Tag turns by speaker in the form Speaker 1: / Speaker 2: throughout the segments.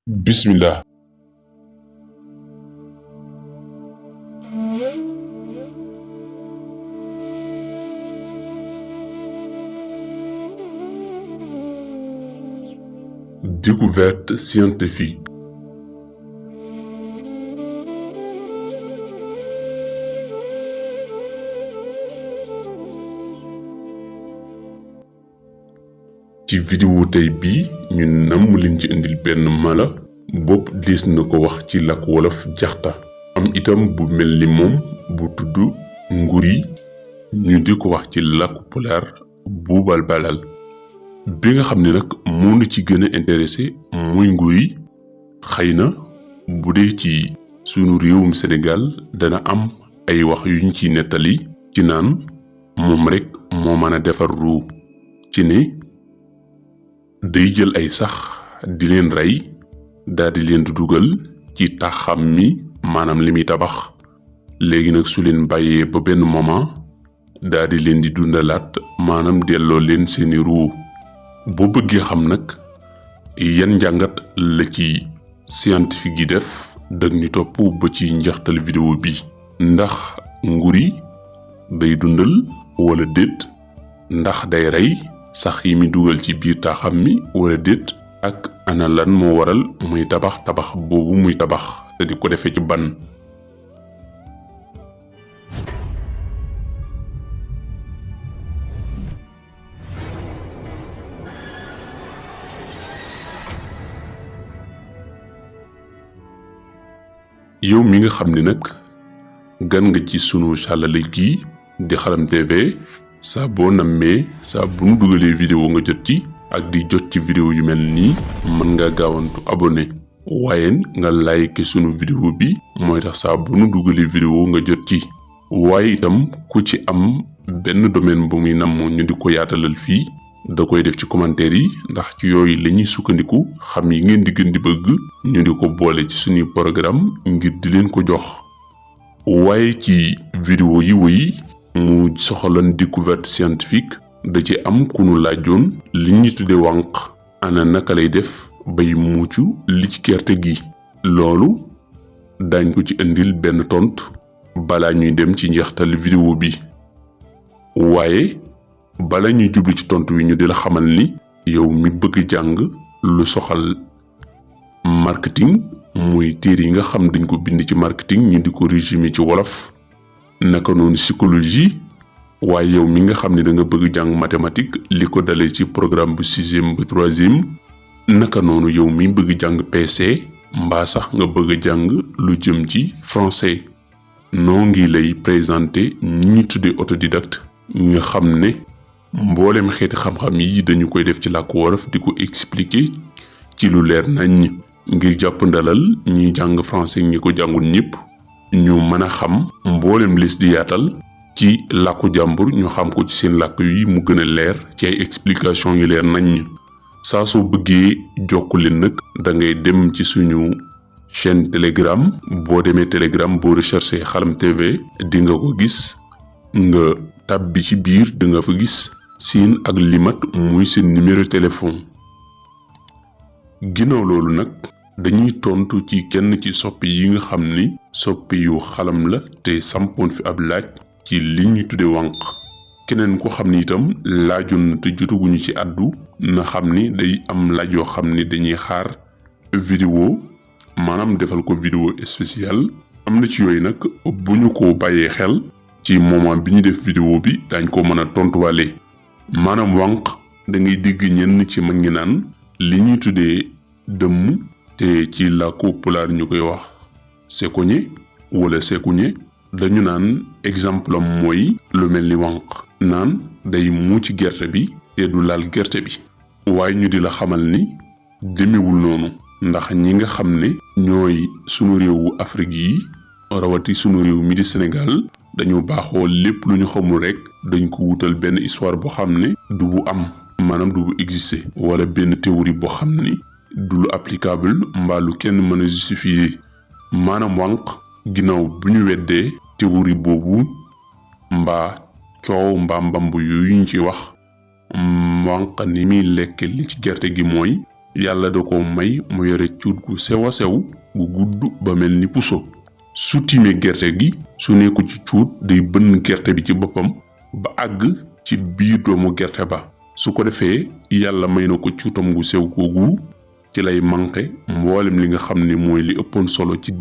Speaker 1: Bismillah. Découverte scientifique. ci vidéo tey bii ñu namm leen ci indil benn mala bopp dees na ko wax ci làkk wolof jaxta am itam bu mel ni moom bu tudd nguri ñu di ko wax ci làkku pulaar buubal balal bi nga xam ne nag moo na ci gën a intéressé muy nguri xëy na bu dee ci sunu réewum Sénégal dana am ay wax yuñ ci nettali ci naan moom rekk moo mën a defar ruu ci ne day jël ay sax di leen rey daldi leen di dugal ci taxam mi maanaam li muy tabax léegi nag su leen bàyyee ba benn moment daldi leen di dundalaat maanaam delloo leen seeni ruu boo bëggee xam nag yan njàngat la ci scientifique yi def dag ñu topp ba ci njaxtal vidéo bi ndax nguri day dundal wala déet ndax day rey sax yi mi dugal ci biir taaxam mi wala déet ak ana lan moo waral muy tabax boobu muy tabax te di ko defee ci ban yow mi nga xam ne nag gan nga ci sunu càllale gi di Xalam TV saa boo nammee saa bu nu dugalee vidéo nga jot ci ak di jot ci vidéo yu mel nii mën nga gaawantu abonné waaye nga like sunu vidéo bi mooy tax saa bu nu dugalee vidéo nga jot ci waaye itam ku ci am benn domaine bu muy namm ñu di ko yaatalal fii da koy def ci commentaire yi ndax ci yooyu lañuy sukkandiku xam yi ngeen di gën di bëgg ñu di ko boole ci suñuy programme ngir di leen ko jox waaye ci vidéo yi woyi mu soxalan découverte scientifique da ci am ku nu laajoon li ñu tudde wànq ana naka lay def bay mucc li ci gerte gi loolu dañ ko ci indil benn tontu balaa ñuy dem ci njeextal vidéo bi waaye bala ñuy jublu ci tontu wi ñu di la xamal ni yow mi bëgg jàng lu soxal marketing muy téere yi nga xam dañ ko bind ci marketing ñu di ko résumé ci wolof naka noonu psychologie waaye yow mi nga xam ne da nga bëgg jàng mathématique li ko dalee ci programme bu 6e ba 3e naka noonu yow mi bëgg jàng PC mbaa sax nga bëgg jàng lu jëm ci français noo ngi lay présenter ñi ñu tuddee autodidacte nga xam ne mboolem xeeti xam-xam yi dañu koy def ci làkku wolof di ko expliquer ci lu leer nañ ngir jàpp ndalal ñuy jàng français ñi ko jàngul ñëpp ñu mën a xam mboolem lis di yaatal ci làkku jàmbur ñu xam ko ci seen làkk yi mu gën a leer ci ay explication yu leer nañ saa soo bëggee jokk leen nag da ngay dem ci suñu chaîne Telegram boo demee Telegram boo recherché Xalam TV di nga ko gis nga tab bi ci biir di nga fa gis siin ak limat muy seen numéro téléphone ginnaaw loolu nag dañuy tontu ci kenn ci soppi yi nga xam ni soppi yu xalam la te sampoon fi ab laaj ci li ñu tudde wànq keneen ko xam ni itam laajoon na te jotaguñu ci àddu na xam ni day am laaj yoo xam ni dañuy xaar vidéo maanaam defal ko vidéo spéciale am na ci yooyu nag bu ñu ko bàyyee xel ci moment bi ñu def vidéo bi dañ ko mën a tontuwaale maanaam wànq da ngay dégg ñenn ci mag ñi naan li ñuy tuddee dëmm te ci làkku pulaar ñu koy wax sekoñe wala sekuñe dañu naan exemple am mooy lu mel ni wànq naan day muuc gerte bi te du laal gerte bi waaye ñu di la xamal ni demewul noonu ndax ñi nga xam ne ñooy sunu réewu Afrique yi rawati sunu réew mi di Sénégal dañu baaxoo lépp lu ñu xamul rekk dañ ko wutal benn histoire boo xam ne du bu am maanaam du bu exister wala benn théorie boo xam ni du lu applicable mbaa lu kenn mën a justifier maanaam wànq ginnaaw bu ñu weddee théorie boobu mbaa coow mbaa mbamb yooyu ñu ci wax wànq ni muy lekk li ci gerte gi mooy yàlla da ko may mu yore cuut gu sew a sew gu gudd ba mel ni puso. su tiimee gerte gi su nekku ci cuut day bënn gerte bi ci boppam ba àgg ci biir doomu gerte ba. su ko defee yàlla may na ko cuutam gu sew googu ci lay manqué mboolem li nga xam ne mooy li ëppoon solo ci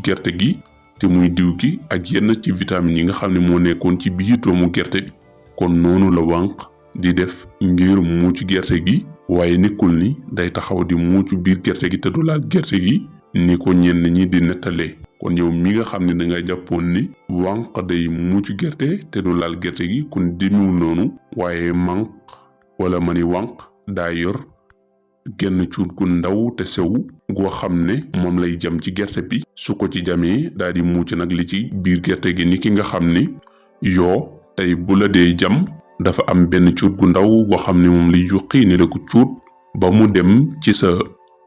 Speaker 1: gerte gi te muy diw gi ak yenn ci vitamines yi nga xam ne moo nekkoon ci biir doomu gerte bi. kon noonu la wànq di def ngir muucu gerte gi waaye nekkul ni day taxaw di muucu biir gerte gi te du laal gerte gi ni ko ñenn ñi di nettalee. kon yow mi nga xam ne da nga jàppoon ni wànq day muucu gerte te du laal gerte gi kon demewul noonu waaye manq wala mani wànq daa yor genn cuut gu ndaw te sew goo xam ne moom lay jam ci gerte bi su ko ci jamee daa di muuc nag li ci biir gerte gi ni ki nga xam ni yoo tey bu la dee jam dafa am benn cuut gu ndaw goo xam ne moom lay yuqi ni la ko cuut ba mu dem ci sa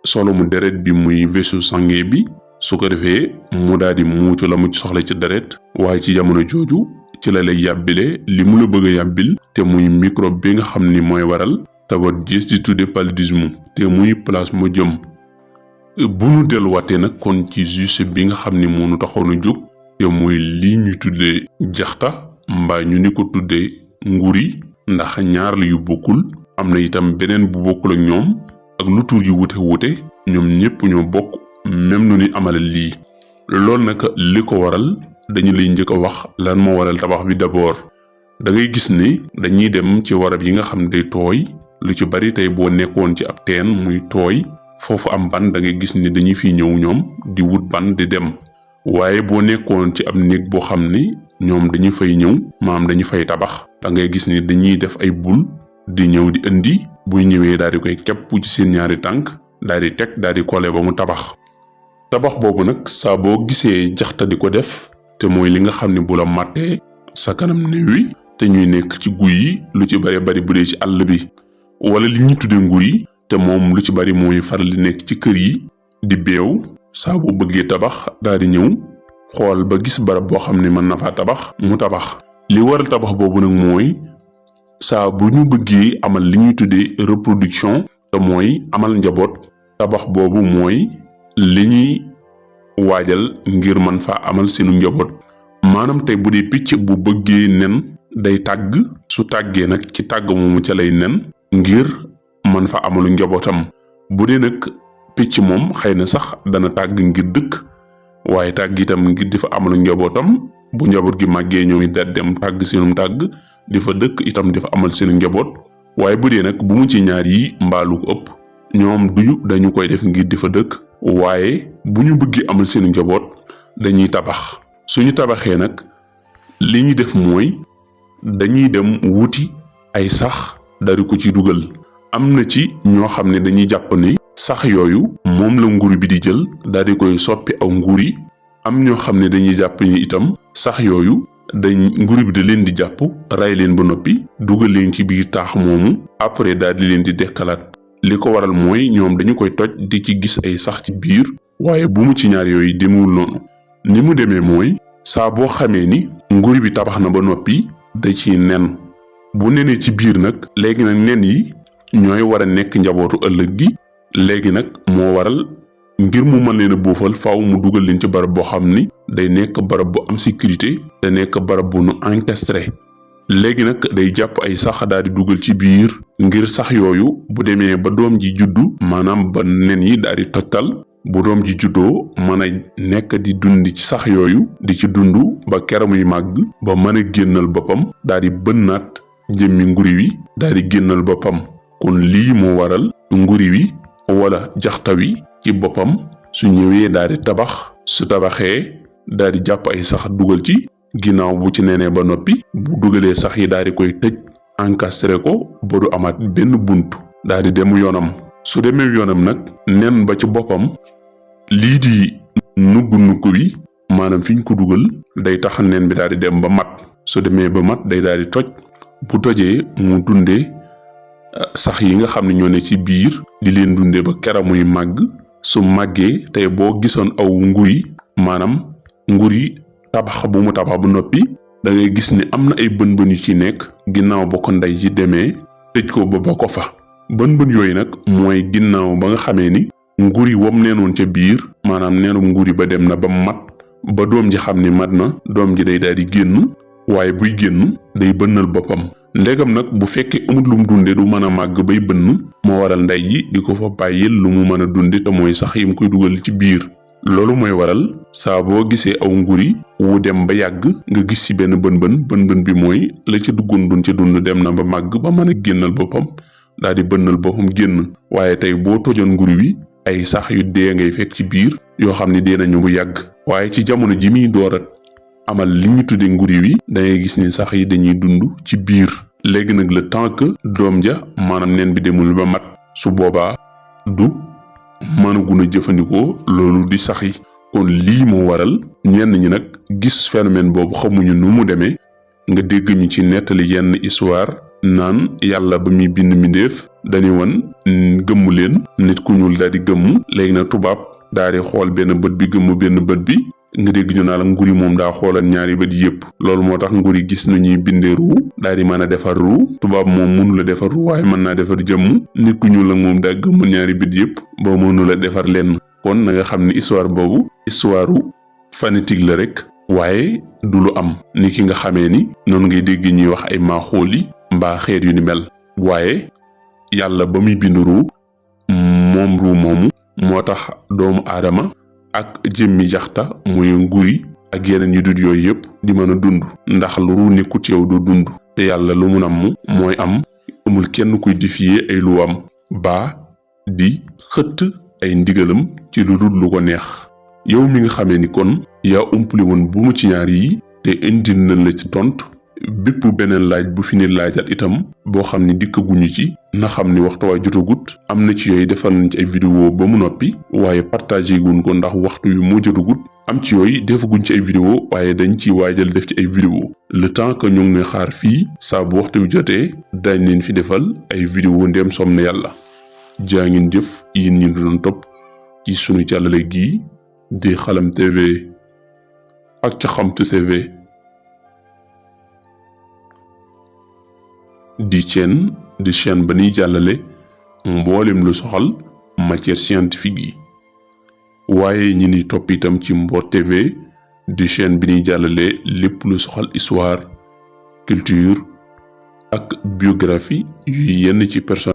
Speaker 1: solomu deret bi muy vaisseau sanguin bi su ko defee mu daal di muucu la mu soxla ci deret waaye ci jamono jooju ci la lay yàbbile li mu la bëgg a yàbbil te muy microbe bi nga xam ni mooy waral tawat gis di tudde paludisme te muy plasmodium. bu nu delluwaatee nag kon ci juge bi nga xam ni moo nu taxoon a jóg te muy lii ñu tuddee jaxta mbaa ñu ni ko tuddee nguri ndax ñaar la yu bokkul am na itam beneen bu bokkul ak ñoom ak lu tur yi wute ñoom ñépp ñoo bokk même nu ni amala lii. loolu nag li ko waral dañu lay njëkk a wax lan moo waral tabax bi d'abord. da ngay gis ni dañuy dem ci warab yi nga xam ne day tooy lu ci bari tey boo nekkoon ci ab teen muy tooy foofu am ban da ngay gis ni dañuy fi ñëw ñoom di wut ban di dem waaye boo nekkoon ci ab néeg boo xam ni ñoom dañu fay ñëw maam dañu fay tabax da ngay gis ni dañuy def ay bul di ñëw di indi buy ñëwee daal di koy kepp ci seen ñaari tànk daal di teg daal di kole ba mu tabax. tabax boobu nag saa boo gisee jaxta di ko def te mooy li nga xam ne bu la màttee sa kanam néewi te ñuy nekk ci guy yi lu ci bari bari bu dee ci àll bi wala li ñu tuddee nguur yi te moom lu ci bari mooy faral di nekk ci kër yi di beew saa boo bëggee tabax daal di ñëw xool ba gis barab boo xam ne mën na faa tabax mu tabax. li waral tabax boobu nag mooy saa bu ñu bëggee amal li ñuy tuddee reproduction te mooy amal njaboot tabax boobu mooy li ñuy waajal ngir mën faa amal seenu njaboot. maanaam tey bu dee picc bu bëggee nen day tàgg su tàggee nag ci tàgg moomu ca lay nen ngir mën fa amalu njabootam. bu dee nag picc moom xëy na sax dana tàgg ngir dëkk waaye tàgg itam ngir di fa amalu njabootam bu njaboot gi màggee ñoom it daal dem tàgg seenum tàgg di fa dëkk itam di fa amal seenu njaboot. waaye bu dee nag bu mu ci ñaar yi mbaalu ko ëpp ñoom dañu koy def ngir di fa dëkk waaye bu ñu bëggee amal seenu njaboot dañuy tabax. suñu tabaxee nag li ñu def mooy dañuy dem wuti ay sax dari ko ci dugal. am na ci ñoo xam ne dañuy jàpp ni sax yooyu moom la nguur bi di jël daal di koy soppi aw nguuri. am ñoo xam ne dañuy jàpp ni itam sax yooyu nguur bi da leen di jàpp ray leen ba noppi dugal leen ci biir taax moomu après daal di leen di dekkalaat. li ko waral mooy ñoom dañu koy toj di ci gis ay sax ci biir waaye bu mu ci ñaar yooyu demewul noonu. ni mu demee mooy saa boo xamee ni nguur bi tabax na ba noppi da ci nen bu nenee ci biir nag léegi nag nen yi ñooy war a nekk njabootu ëllëg gi. léegi nag moo waral ngir mu mën leen a buufal faaw mu dugal leen ci barab boo xam ni day nekk barab bu am sécurité te nekk barab bu nu encastré. léegi nag day jàpp ay sax daal di dugal ci biir ngir sax yooyu bu demee ba doom ji juddu maanaam ba nen yi daal di tojtal bu doom ji juddoo mën a nekk di dund ci sax yooyu di ci dund ba kera muy màgg ba mën a génnal boppam daal di bënnaat jëmmi nguri wi daal di génnal boppam. kon lii moo waral nguri wi wala jaxta wi ci boppam su ñëwee daal di tabax su tabaxee daal di jàpp ay sax dugal ci ginnaaw bu ci nenee ba noppi bu dugalee sax yi daal di koy tëj encastré ko ba du amaat benn bunt daal di dem yoonam. su demee yoonam nag nen ba ci boppam lii di nugg bi maanaam fi ñu ko dugal day tax nen bi daal di dem ba mat. su demee ba mat day daal di toj bu tojee mu dundee sax yi nga xam ne ñoo ne ci biir di leen dundee ba kera muy màgg. su màggee tey boo gisoon aw nguri maanaam nguri tabax bu mu tabax ba noppi da ngay gis ni am na ay bën yu ci nekk ginnaaw ba ko ndey ji demee tëj ko ba ko fa. bën yooyu nag mooy ginnaaw ba nga xamee ni nguri wam neenoon ca biir maanaam neenum nguri ba dem na ba mat ba doom ji xam ni mat na doom ji day daal di génn waaye buy génn day bënnal boppam ndegam nag bu fekkee amul lu mu dunde du mën a màgg bay bënn moo waral ndey ji di ko fa bàyyil lu mu mën a dunde te mooy sax yim koy dugal ci biir loolu mooy waral saa boo gisee aw nguri wu dem ba yàgg nga gis ci benn bën bi mooy la ca duggoon dun ca dund dem na ba màgg ba mën a génnal boppam daal di bënnal boppam génn waaye tey boo tojoon nguri wi ay sax yu dee ngay fekk ci biir yoo xam ne dee nañu bu yàgg waaye ci jamono ji muy door a amal li ñu tudde nguri wi dangay gis ni sax yi dañuy dund ci biir léegi nag le temps que doom ja maanaam nen bi demul ba mat su boobaa du mënagun a jëfandikoo loolu di sax yi kon lii moo waral ñenn ñi nag gis phénomène boobu xamuñu nu mu demee nga dégg ñu ci nettali yenn histoire naan yàlla ba muy bind mbindeef dañu wan gëmmu leen nit ku ñuul daal di gëmm léegi nag tubaab daal di xool benn bët bi gëmm benn bët bi nga dégg ñu naa la nguri moom daa xoolal ñaari bët yépp loolu moo tax nguri gis nu ñuy bindee ruu daal di mën a defar ruu tubaab moom mënu la defar ruu waaye mën naa defar jëmm nit ku ñuul la moom daa gëmm ñaari bët yépp ba mënu la defar lenn kon na nga xam ne histoire boobu histoire fanatique la rek waaye du lu am ni ki nga xamee ni noonu ngay dégg ñuy wax ay maaxooli mbaa xeet yu ni mel waaye yàlla ba muy bind ruu moom ruu moomu moo tax doomu aadama ak jëmmi jaxta muy nguri ak yeneen yu dul yooyu yëpp di mën a dund ndax lu ruu nekkut yow du dund te yàlla lu mu namm mooy am amul kenn kuy défier ay luwam baa di xëtt ay ndigalam ci lu dul lu ko neex yow mi nga xamee ni kon yaa umpli woon bu mu ci ñaar yi te indil na la ci tontu bépp beneen laaj bu fi ne laajat itam boo xam ni dikkaguñu ci na xam ni waxtu waa jotagut am na ci yooyu defal nañ ci ay vidéo ba mu noppi waaye partagé guñ ko ndax waxtu yu moo jotagut am ci yooyu defaguñ ci ay vidéo waaye dañ ciy waajal def ci ay vidéo le temps que ñu ngi ne xaar fii saa bu waxtu yu jotee dañ leen fi defal ay vidéo ndéem som na yàlla jaa ngeen jëf yéen ñi doon topp ci sunu càllale gii di Xalam TV ak Caxamtu TV di chaîne ba ñuy jàllale mboolem lu soxal matière scientifique yi waaye ñi ni topp itam ci Mboor TV di chaîne bi ñuy jàllale lépp lu soxal histoire culture ak biographie yu yenn ci personne